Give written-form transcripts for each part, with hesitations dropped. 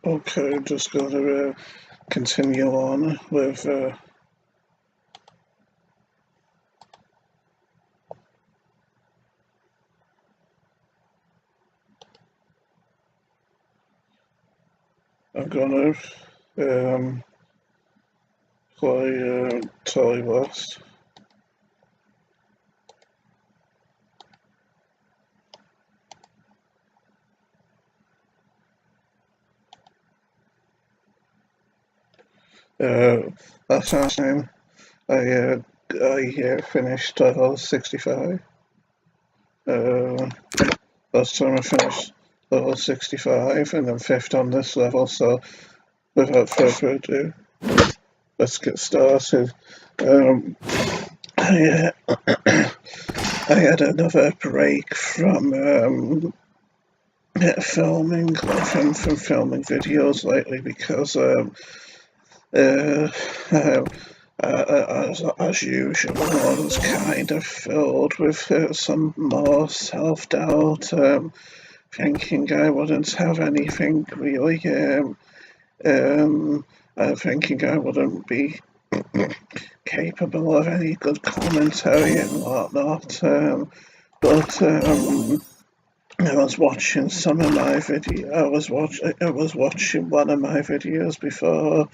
Okay, just going to continue on with I'm going to play Tally West. Last time I finished level 65. Last time I finished level 65 and I'm 5th on this level, so without further ado, let's get started. I had another break from filming videos lately because as usual, I was kind of filled with some more self-doubt, thinking I wouldn't have anything really, thinking I wouldn't be capable of any good commentary and whatnot, but I was watching some of my video. I was watching one of my videos before,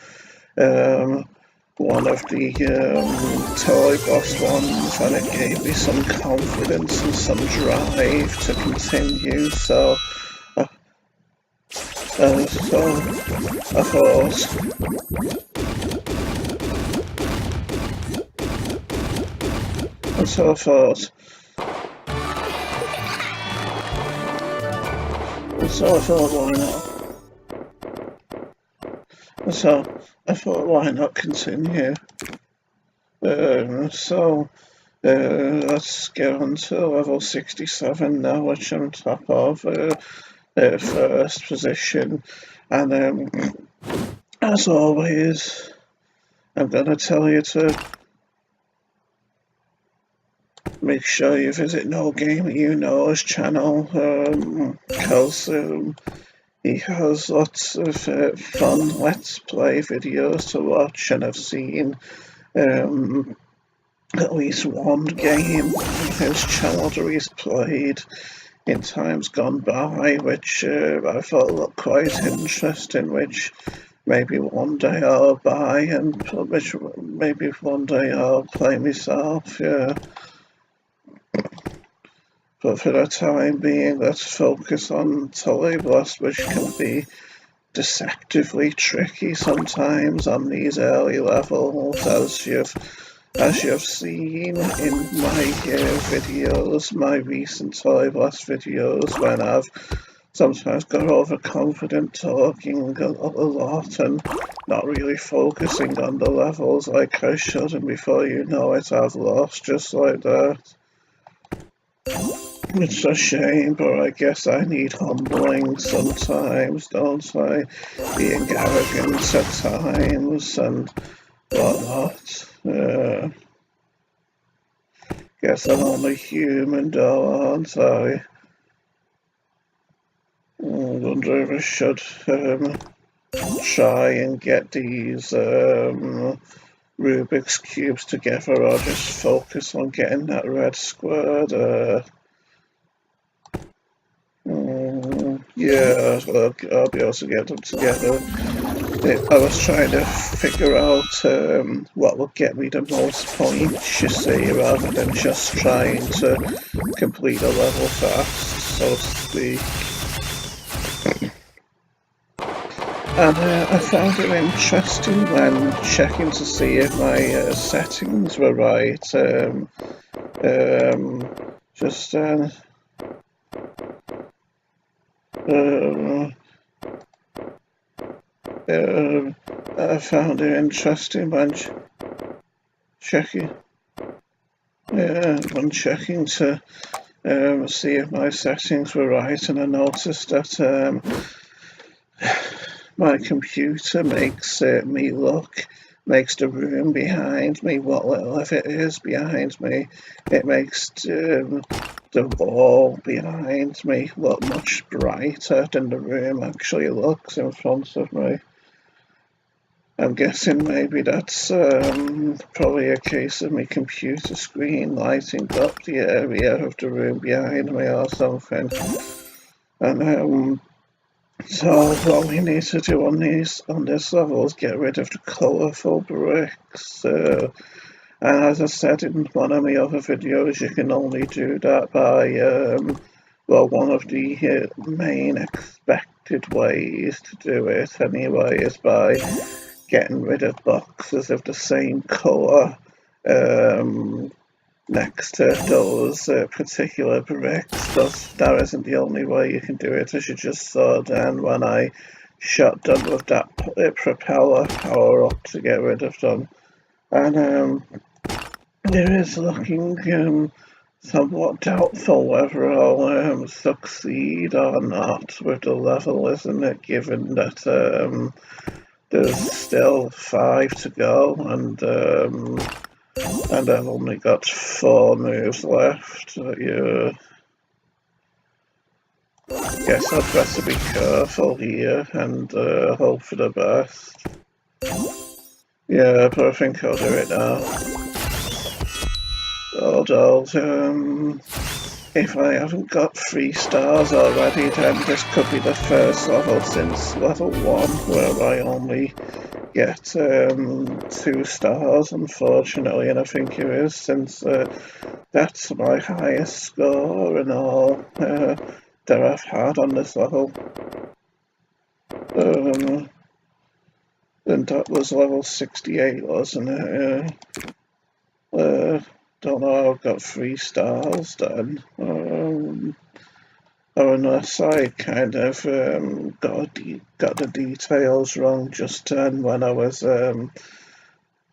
one of the toy boss ones, and it gave me some confidence and some drive to continue. So I thought. So I thought, why not? So I thought, why not continue? Let's get on to level 67 now, which I'm top of, first position. And as always, I'm going to tell you to make sure you visit NoGamerYouKnow's channel, because he has lots of fun Let's Play videos to watch, and I've seen at least one game on his channel that he's played in times gone by, which I thought looked quite interesting, which maybe one day I'll buy, and which maybe one day I'll play myself, yeah. But for the time being, let's focus on Tally West, which can be deceptively tricky sometimes on these early levels, as you've seen in my videos, my recent Tally West videos, when I've sometimes got overconfident, talking a lot and not really focusing on the levels like I should, and before you know it, I've lost just like that. It's a shame, but I guess I need humbling sometimes, don't I? Being arrogant at times and whatnot. Guess I'm only human, though, aren't I? I wonder if I should try and get these Rubik's Cubes together, or just focus on getting that red squared. Yeah, I'll be able to get them together. I was trying to figure out what would get me the most points, you see, rather than just trying to complete a level fast, so to speak. And I found it interesting when checking to see if my settings were right. I found it interesting when checking to see if my settings were right, and I noticed that my computer makes the room behind me, what little of it is behind me, it makes the wall behind me look much brighter than the room actually looks in front of me. I'm guessing maybe that's probably a case of my computer screen lighting up the area of the room behind me or something. And so what we need to do on this level is get rid of the colourful bricks. And as I said in one of my other videos, you can only do that by, well, one of the main expected ways to do it anyway is by getting rid of boxes of the same colour next to those particular bricks. That isn't the only way you can do it, as you just saw then when I shot them with that propeller power up to get rid of them. And it is looking somewhat doubtful whether I'll succeed or not with the level, isn't it, given that there's still 5 to go, and I've only got 4 moves left. Yeah. Guess I'd better be careful here and hope for the best. Yeah, but I think I'll do it now. Although, if I haven't got 3 stars already, then this could be the first level since level 1 where I only get 2 stars, unfortunately, and I think it is, since that's my highest score and all that I've had on this level. And that was level 68, wasn't it? Don't know, I've got 3 stars then. Or unless I kind of got the details wrong just then when I was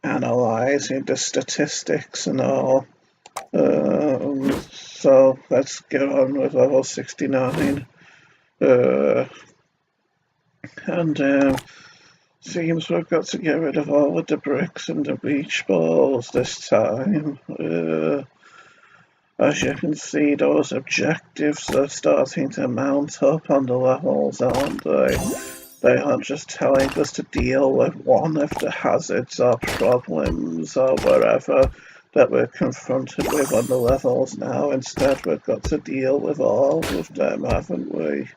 analysing the statistics and all. So let's get on with level 69. And seems we've got to get rid of all of the bricks and the beach balls this time. As you can see, those objectives are starting to mount up on the levels, aren't they? They aren't just telling us to deal with one of the hazards or problems or wherever that we're confronted with on the levels now. Instead, we've got to deal with all of them, haven't we?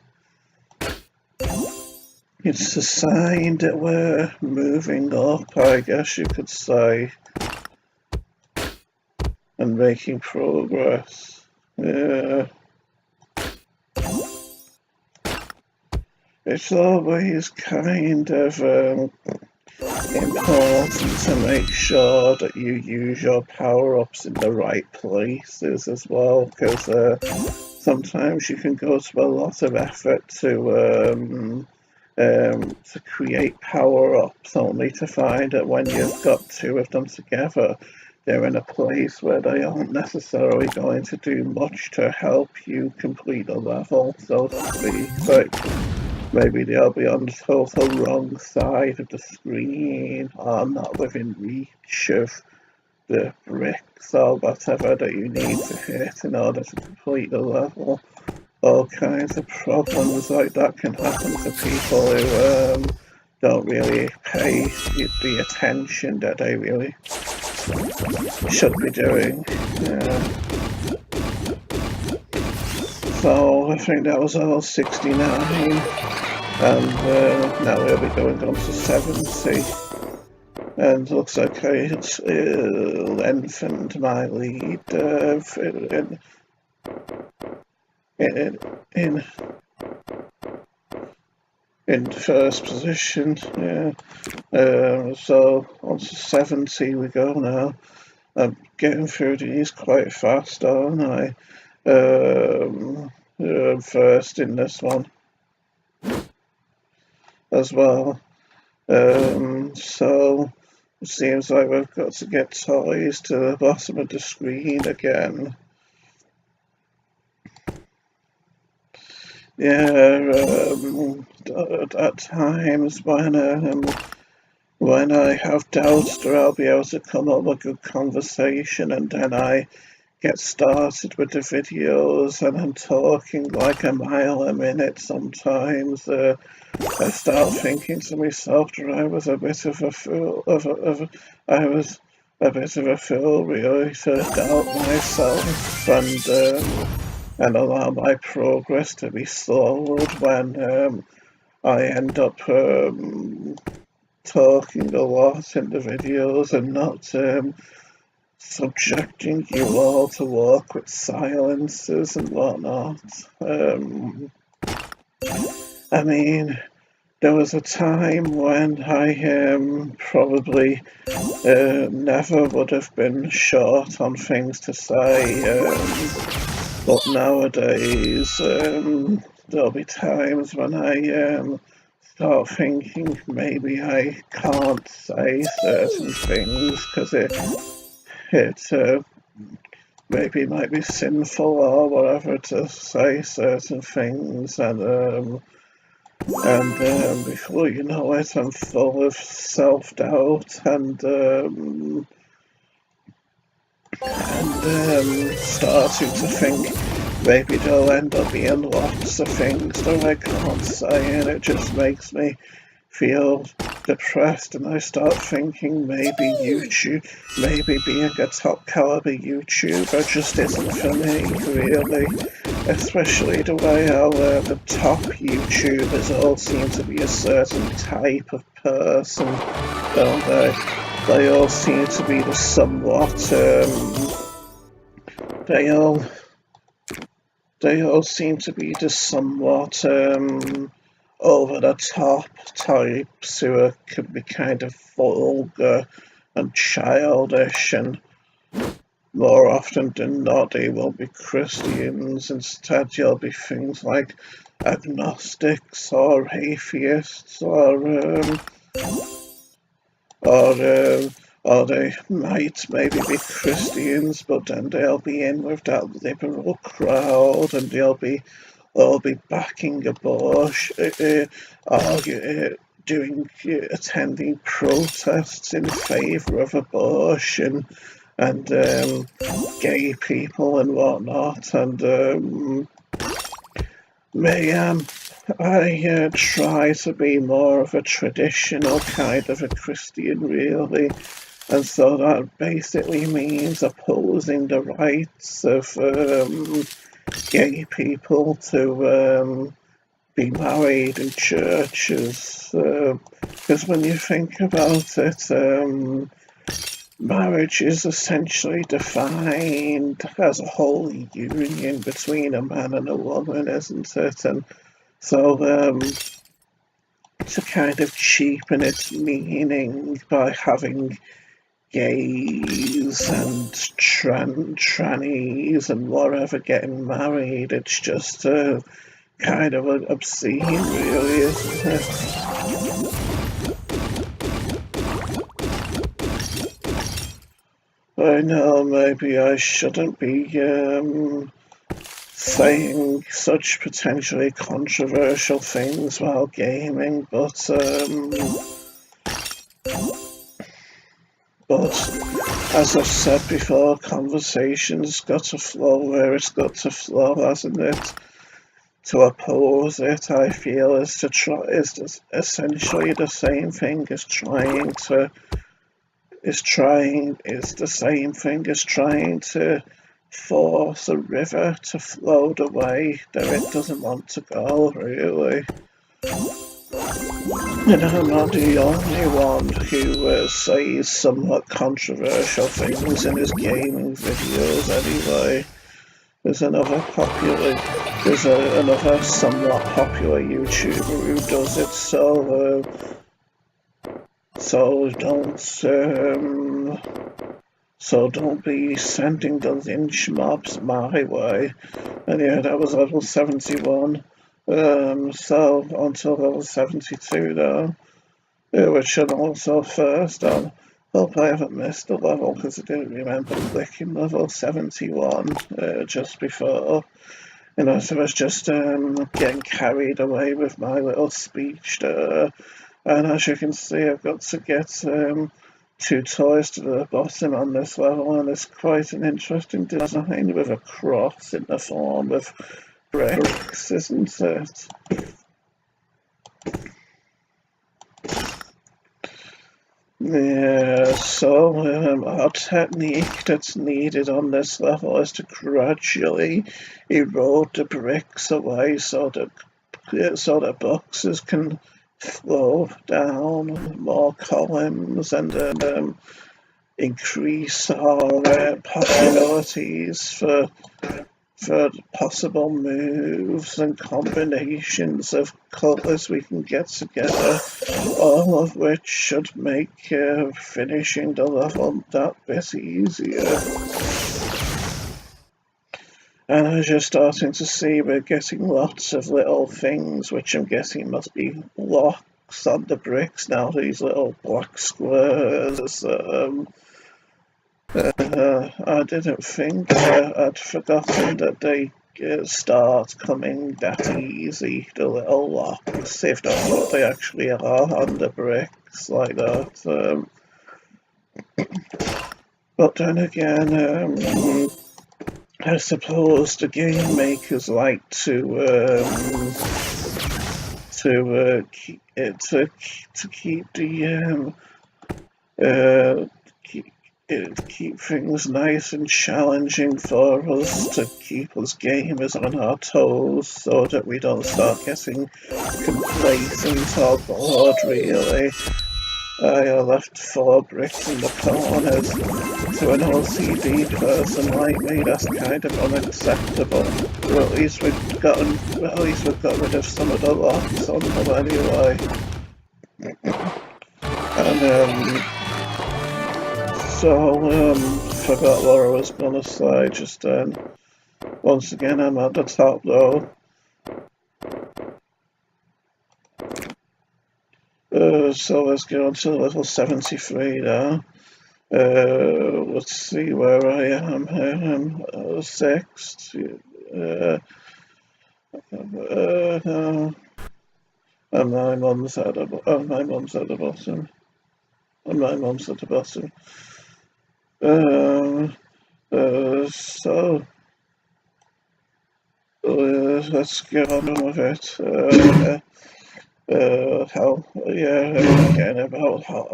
It's a sign that we're moving up, I guess you could say, and making progress. Yeah. It's always kind of important to make sure that you use your power-ups in the right places as well, because sometimes you can go to a lot of effort to create power-ups only to find that when you've got 2 of them together, they're in a place where they aren't necessarily going to do much to help you complete a level, so to speak. Like, maybe they'll be on the total wrong side of the screen, or not within reach of the bricks or whatever that you need to hit in order to complete the level. All kinds of problems like that can happen to people who don't really pay the attention that they really should be doing. Yeah. So I think that was all 69, and now we'll be going on to 70. And looks like I lengthened my lead in first position. Yeah. So on to 70 we go now. I'm getting through these quite fast, aren't I? I'm first in this one as well. So it seems like we've got to get toys to the bottom of the screen again. Yeah, at times when I have doubts that I'll be able to come up with a good conversation, and then I get started with the videos and I'm talking like a mile a minute sometimes, I start thinking to myself that I was a bit of a fool, I was a bit of a fool really to doubt myself and allow my progress to be slowed when I end up talking a lot in the videos and not subjecting you all to awkward silences and whatnot. I mean, there was a time when I probably never would have been short on things to say, but nowadays there'll be times when I start thinking maybe I can't say certain things because it maybe might be sinful or whatever to say certain things, and before you know it, I'm full of self-doubt and starting to think maybe there'll end up being lots of things that I can't say, and it just makes me feel depressed, and I start thinking maybe being a top caliber YouTuber just isn't for me, really. Especially the way how the top YouTubers all seem to be a certain type of person, don't they? They all seem to be the they all they all seem to be the somewhat over the top types who can be kind of vulgar and childish, and more often than not they will be Christians. Instead you'll be things like agnostics or atheists or or they might maybe be Christians, but then they'll be in with that liberal crowd and they'll be backing abortion, attending protests in favour of abortion and gay people and whatnot. And I try to be more of a traditional kind of a Christian, really. And so that basically means opposing the rights of gay people to be married in churches. Because when you think about it, marriage is essentially defined as a holy union between a man and a woman, isn't it? And so to kind of cheapen its meaning by having gays and trannies and whatever getting married, it's just kind of obscene, really, isn't it? I know maybe I shouldn't be saying such potentially controversial things while gaming, but as I've said before, conversation's got to flow where it's got to flow, hasn't it? To oppose it, I feel, is essentially the same thing as the same thing as trying to force a river to flow the way that it doesn't want to go, really. And I'm not the only one who says somewhat controversial things in his gaming videos anyway. There's another somewhat popular YouTuber who does it, so don't be sending the lynch mobs my way. And yeah, that was level 71. So until level 72 though, which I'm also first on. Hope I haven't missed a level because I didn't remember clicking level 71 just before. You know, so I was just getting carried away with my little speech there. And as you can see, I've got to get 2 toys to the bottom on this level, and it's quite an interesting design with a cross in the form of bricks, isn't it? Yeah, so our technique that's needed on this level is to gradually erode the bricks away so that boxes can flow down more columns and increase our possibilities for possible moves and combinations of colours we can get together, all of which should make finishing the level that bit easier. And as you're starting to see, we're getting lots of little things, which I'm guessing must be locks on the bricks now, these little black squares. I didn't think I'd forgotten that they start coming that easy, the little locks, if that's what they actually are on the bricks like that. But then again, I suppose the game makers like to keep the keep things nice and challenging for us, to keep us gamers on our toes, so that we don't start getting complacent or bored, really. I left 4 bricks in the corners. To an OCD person like me, that's kind of unacceptable. But at least we've got rid of some of the locks on them anyway. And forgot what I was gonna say just then. Once again, I'm at the top though. So let's go on to level 73 now. Let's see where I am. I'm 6th. And my mum's at the bottom. And my mum's at the bottom. So let's get on with it.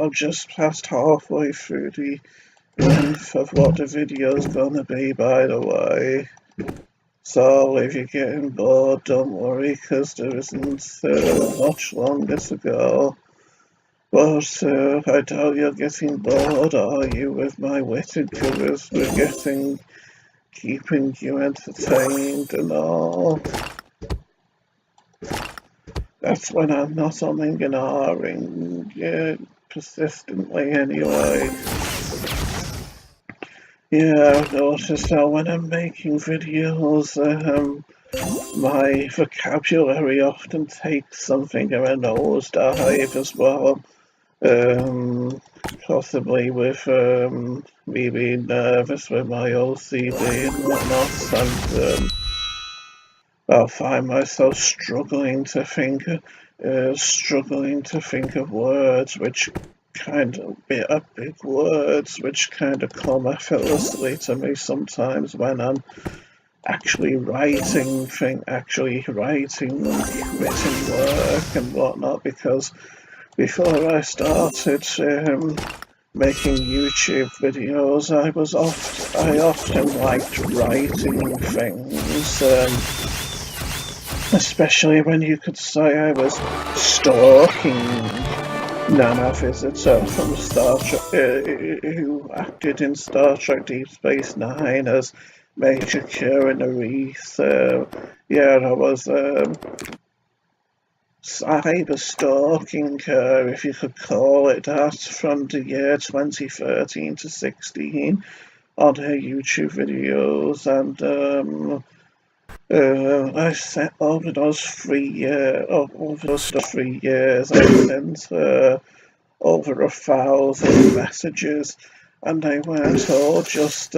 I'm just past halfway through the length of what the video's gonna be, by the way. So if you're getting bored, don't worry, because there isn't much longer to go. But I doubt you're getting bored, are you, with my witted charisma keeping you entertained and all? That's when I'm not umming and ahhing persistently anyway. Yeah, I've noticed that when I'm making videos, my vocabulary often takes something of a nosedive as well. Possibly with me being nervous with my OCD and whatnot, and I'll find myself struggling to think of words which kind of big words which kind of come effortlessly to me sometimes when I'm actually writing written work and whatnot, because before I started making YouTube videos, I often liked writing things, especially when you could say I was stalking Nana Visitor from Star Trek, who acted in Star Trek Deep Space Nine as Major Kieran Reese. I was cyber stalking her, if you could call it that, from the year 2013 to 16 on her YouTube videos, and I sent over those 3 years, I sent her over 1,000 messages, and they weren't all just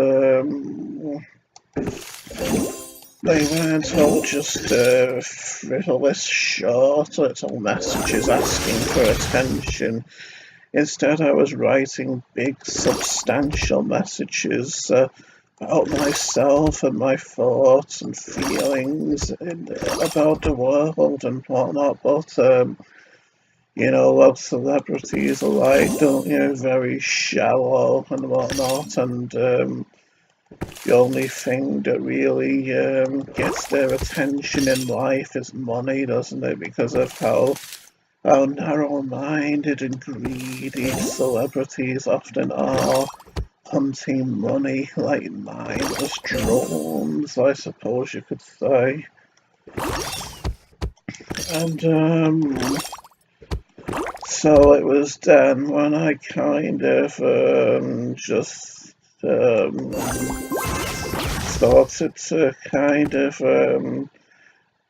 frivolous, short little messages asking for attention. Instead, I was writing big, substantial messages about myself and my thoughts and feelings about the world and whatnot. But you know what celebrities are like, don't you? Very shallow and whatnot, and the only thing that really gets their attention in life is money, doesn't it? Because of how narrow-minded and greedy celebrities often are, hunting money like mindless drones, I suppose you could say. And so it was then when I kind of just started to kind of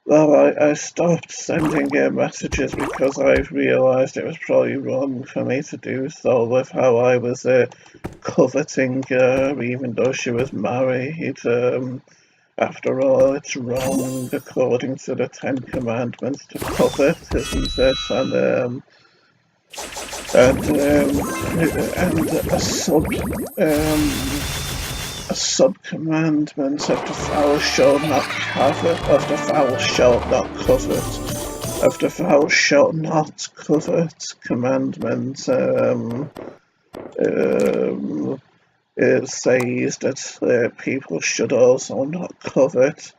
well, I stopped sending her messages because I realised it was probably wrong for me to do so with how I was coveting her, even though she was married. After all, it's wrong according to the Ten Commandments to covet, isn't it? And a sub-commandment of the thou shalt not covet, of the thou shalt not covet, of the thou shalt not covet commandment. It says that people should also not covet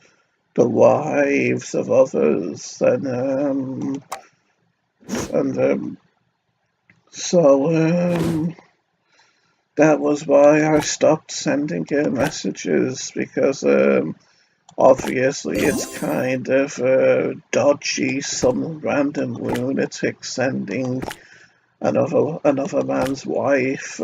the wives of others, and so that was why I stopped sending her messages, because obviously it's kind of dodgy, some random lunatic sending another man's wife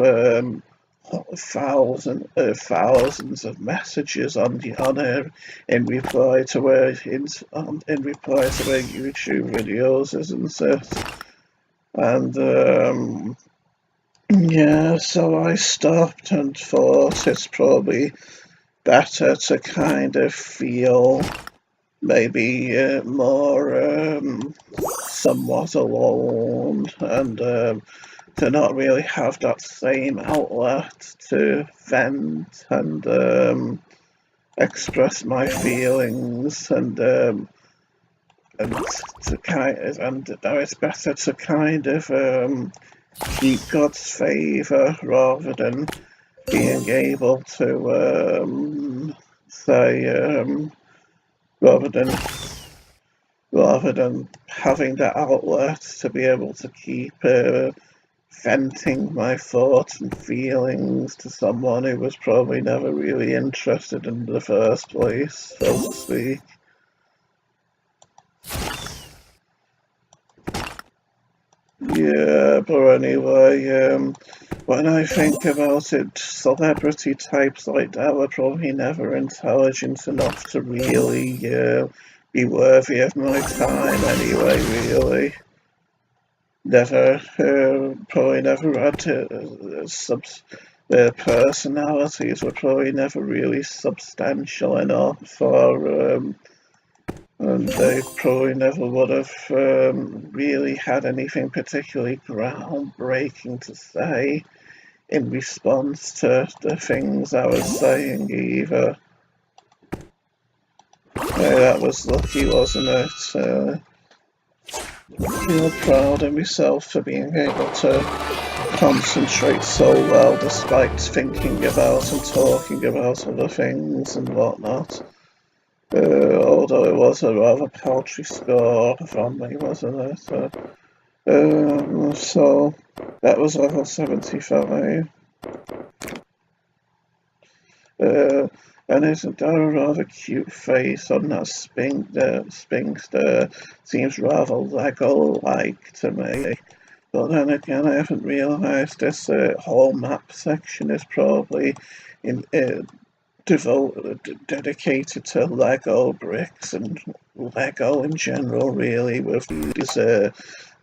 thousands of messages on her in reply to her YouTube videos, isn't it? And yeah, so I stopped and thought it's probably better to kind of feel maybe more somewhat alone, and to not really have that same outlet to vent and express my feelings, and to kind of, and now it's better to kind of keep God's favour rather than being able to say rather than having that outlet to be able to keep venting my thoughts and feelings to someone who was probably never really interested in the first place, so to speak. Yeah, but anyway, when I think about it, celebrity types like that were probably never intelligent enough to really be worthy of my time anyway, really. Never, probably never had their personalities were probably never really substantial enough, and they probably never would have really had anything particularly groundbreaking to say in response to the things I was saying either. Yeah, that was lucky, wasn't it? Feel proud of myself for being able to concentrate so well despite thinking about and talking about other things and whatnot. Although it was a rather paltry score from me, wasn't it? So that was level 75. And isn't that a rather cute face on that Sphinx? Seems rather Lego-like to me. But then again, I haven't realised this whole map section is probably dedicated to Lego bricks and Lego in general, really, with these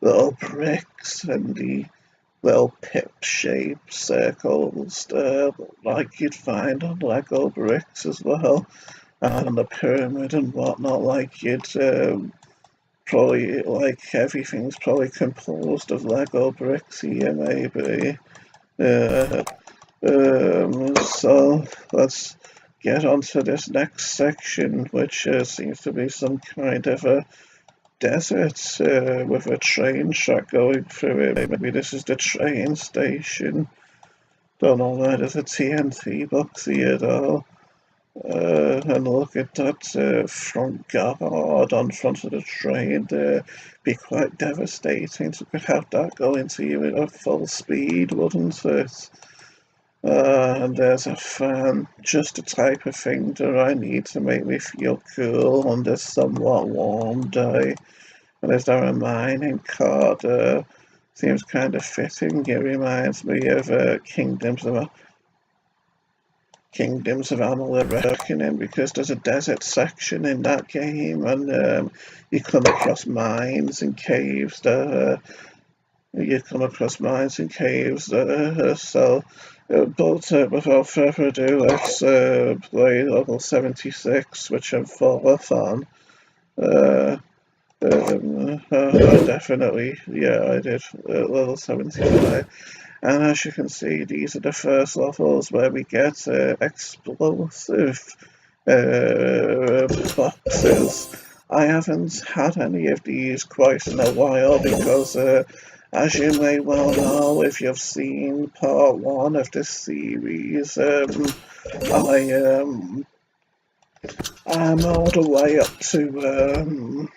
little bricks and the little pip-shaped circles like you'd find on Lego bricks as well, and the pyramid and whatnot like you'd probably, like, everything's probably composed of Lego bricks here, maybe. So let's get on to this next section, which seems to be some kind of a desert with a train track going through it. Maybe this is the train station. Don't know why there's a TNT box here though. And look at that front guard on front of the train there. Be quite devastating to have that go into you at full speed, wouldn't it? And there's a fan, just the type of thing that I need to make me feel cool on this somewhat warm day. And is there a mining card? Seems kind of fitting. It reminds me of Kingdoms of Amalur Reckoning, because there's a desert section in that game, and you come across mines and caves there. But without further ado, let's play level 76, which I'm full of on. I definitely, yeah, I did level 75. And as you can see, these are the first levels where we get explosive boxes. I haven't had any of these quite in a while because, as you may well know, if you've seen part 1 of this series, I'm all the way up to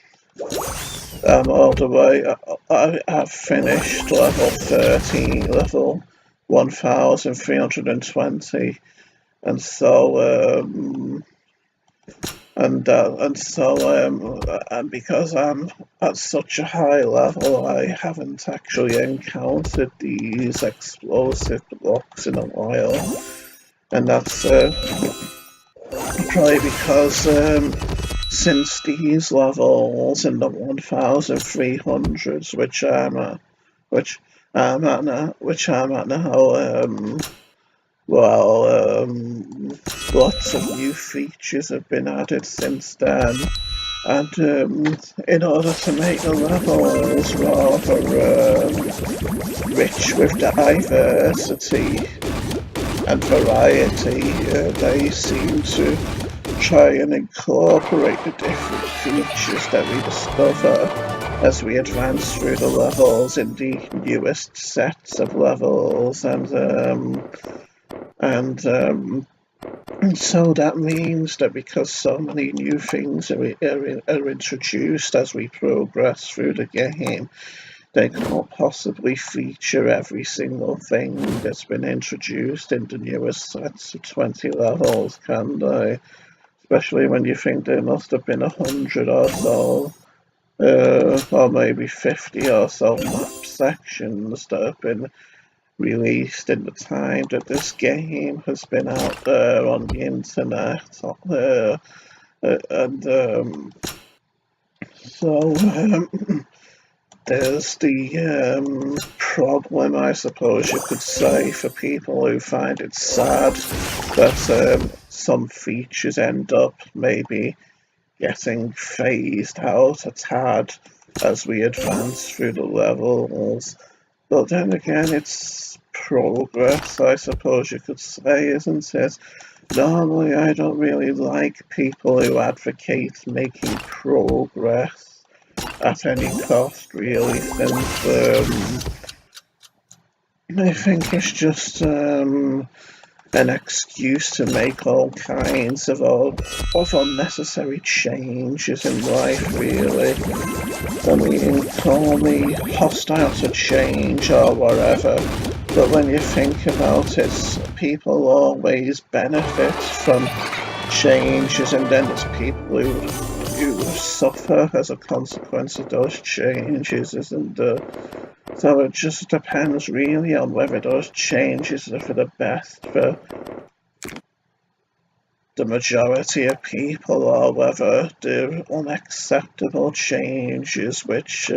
I've finished level 13, level 1320, and and because I'm at such a high level, I haven't actually encountered these explosive blocks in a while, and that's probably because since these levels in the 1300s, which I'm at now, lots of new features have been added since then, and in order to make the levels rather rich with diversity and variety, they seem to try and incorporate the different features that we discover as we advance through the levels in the newest sets of levels, and so that means that because so many new things are introduced as we progress through the game, they can't possibly feature every single thing that's been introduced in the newest sets of 20 levels, can they? Especially when you think there must have been 100 or so, or maybe 50 or so map sections that have been released in the time that this game has been out there on the internet. There's the problem, I suppose you could say, for people who find it sad that some features end up maybe getting phased out a tad as we advance through the levels. But then again, it's progress, I suppose you could say, isn't it? Normally, I don't really like people who advocate making progress at any cost, really, since I think it's just an excuse to make all kinds of unnecessary changes in life, really. I mean, call me hostile to change or whatever, but when you think about it, people always benefit from changes, and then there's people who suffer as a consequence of those changes, isn't there? So it just depends really on whether those changes are for the best for the majority of people, or whether they're unacceptable changes which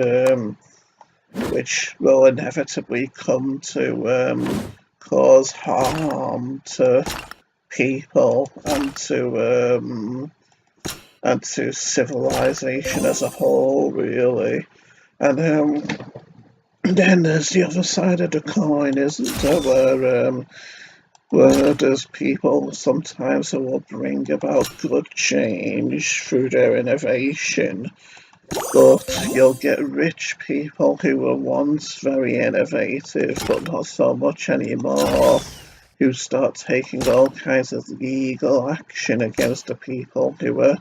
will inevitably come to cause harm to people and to and to civilization as a whole, really. And then there's the other side of the coin, isn't there, where there's people sometimes who will bring about good change through their innovation, but you'll get rich people who were once very innovative but not so much anymore, who start taking all kinds of legal action against the people who were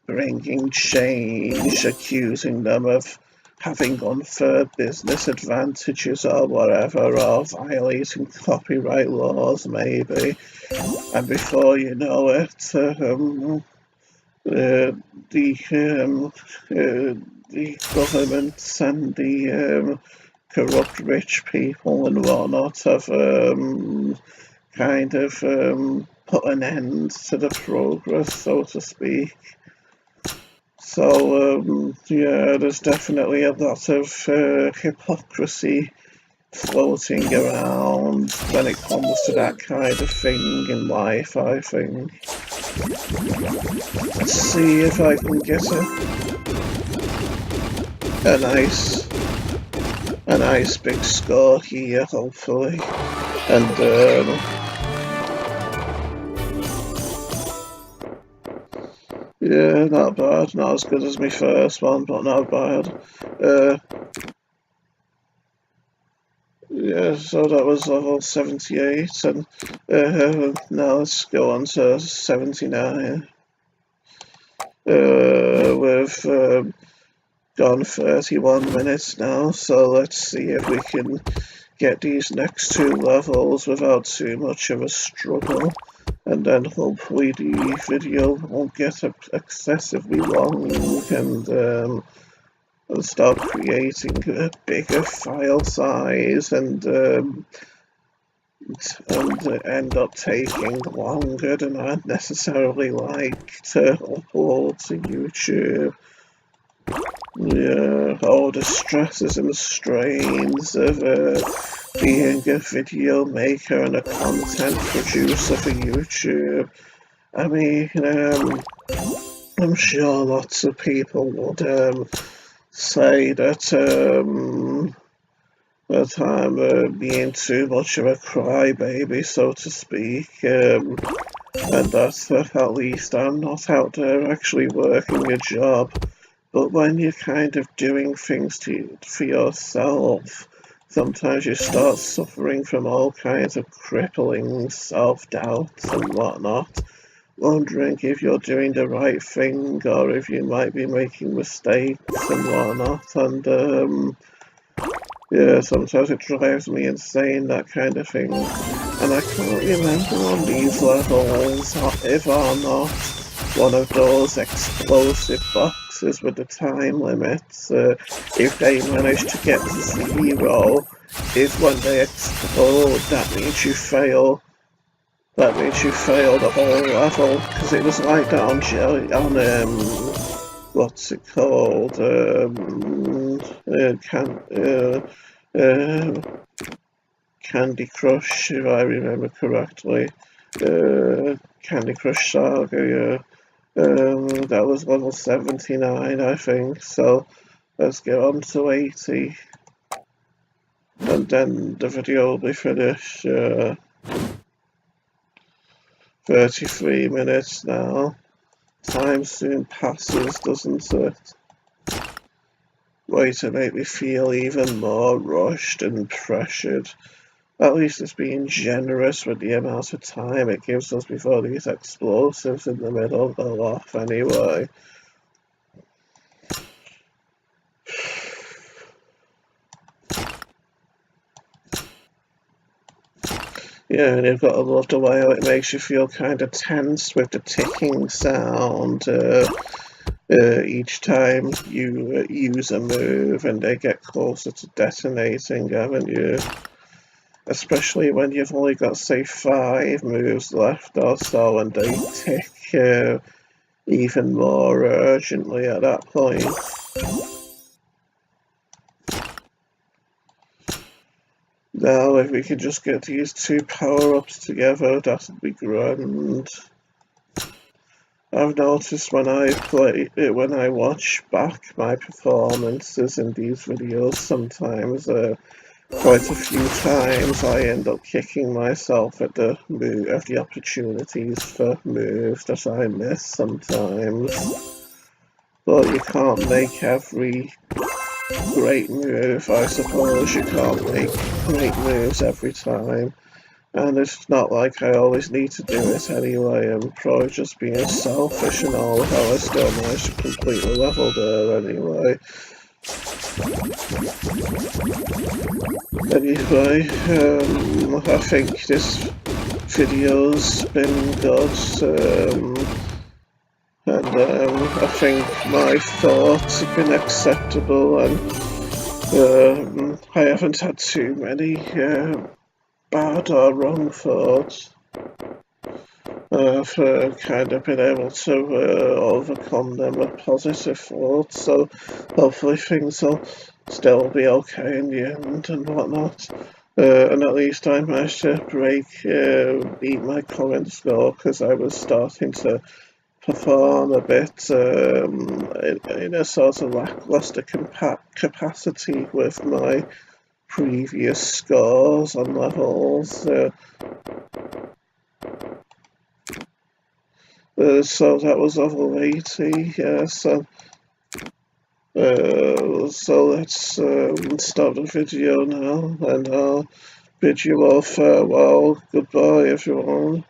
bringing change, accusing them of having unfair business advantages or whatever, or violating copyright laws maybe. And before you know it, the governments and the corrupt rich people and whatnot have kind of put an end to the progress, so to speak. So yeah, there's definitely a lot of hypocrisy floating around when it comes to that kind of thing in life, I think. Let's see if I can get a nice big score here, hopefully. And yeah, not bad. Not as good as my first one, but not bad. Yeah, so that was level 78, and now let's go on to 79. We've gone 31 minutes now, so let's see if we can get these next two levels without too much of a struggle, and then hopefully the video won't get excessively long, and I'll start creating a bigger file size and end up taking longer than I'd necessarily like to upload to YouTube. Yeah, all the stresses and strains of being a video maker and a content producer for YouTube. I mean, I'm sure lots of people would say that I'm being too much of a crybaby, so to speak, and that at least I'm not out there actually working a job. But when you're kind of doing things for yourself, sometimes you start suffering from all kinds of crippling self-doubts and whatnot, wondering if you're doing the right thing or if you might be making mistakes and whatnot. And yeah, sometimes it drives me insane, that kind of thing. And I can't remember on these levels if or not one of those explosive boxes with the time limits, if they manage to get to 0, if when they explode that means you fail. That means you fail the whole level, because it was like that on what's it called? Candy Crush, if I remember correctly. Candy Crush Saga, yeah. That was level 79, I think, so let's get on to 80. And then the video will be finished. 33 minutes now. Time soon passes, doesn't it? Way to make me feel even more rushed and pressured. At least it's being generous with the amount of time it gives us before these explosives in the middle go off anyway. Yeah, and you've got to love the way it makes you feel kind of tense with the ticking sound each time you use a move and they get closer to detonating, haven't you? Especially when you've only got, say, 5 moves left or so, and they tick even more urgently at that point. Now, if we could just get these 2 power-ups together, that would be grand. I've noticed when I watch back my performances in these videos, sometimes quite a few times I end up kicking myself at the opportunities for moves that I miss sometimes. But you can't make every great move, I suppose. You can't make great moves every time. And it's not like I always need to do it anyway. I'm probably just being selfish and all, how I still managed to complete the level there anyway. Anyway, I think this video's been good, and I think my thoughts have been acceptable, and I haven't had too many bad or wrong thoughts. I've kind of been able to overcome them with positive thoughts, so hopefully things will still be okay in the end and whatnot. And at least I managed to beat my current score, because I was starting to perform a bit in a sort of lackluster capacity with my previous scores on levels. So that was level 80, yeah, so let's start the video now, and I'll bid you all farewell. Goodbye, everyone.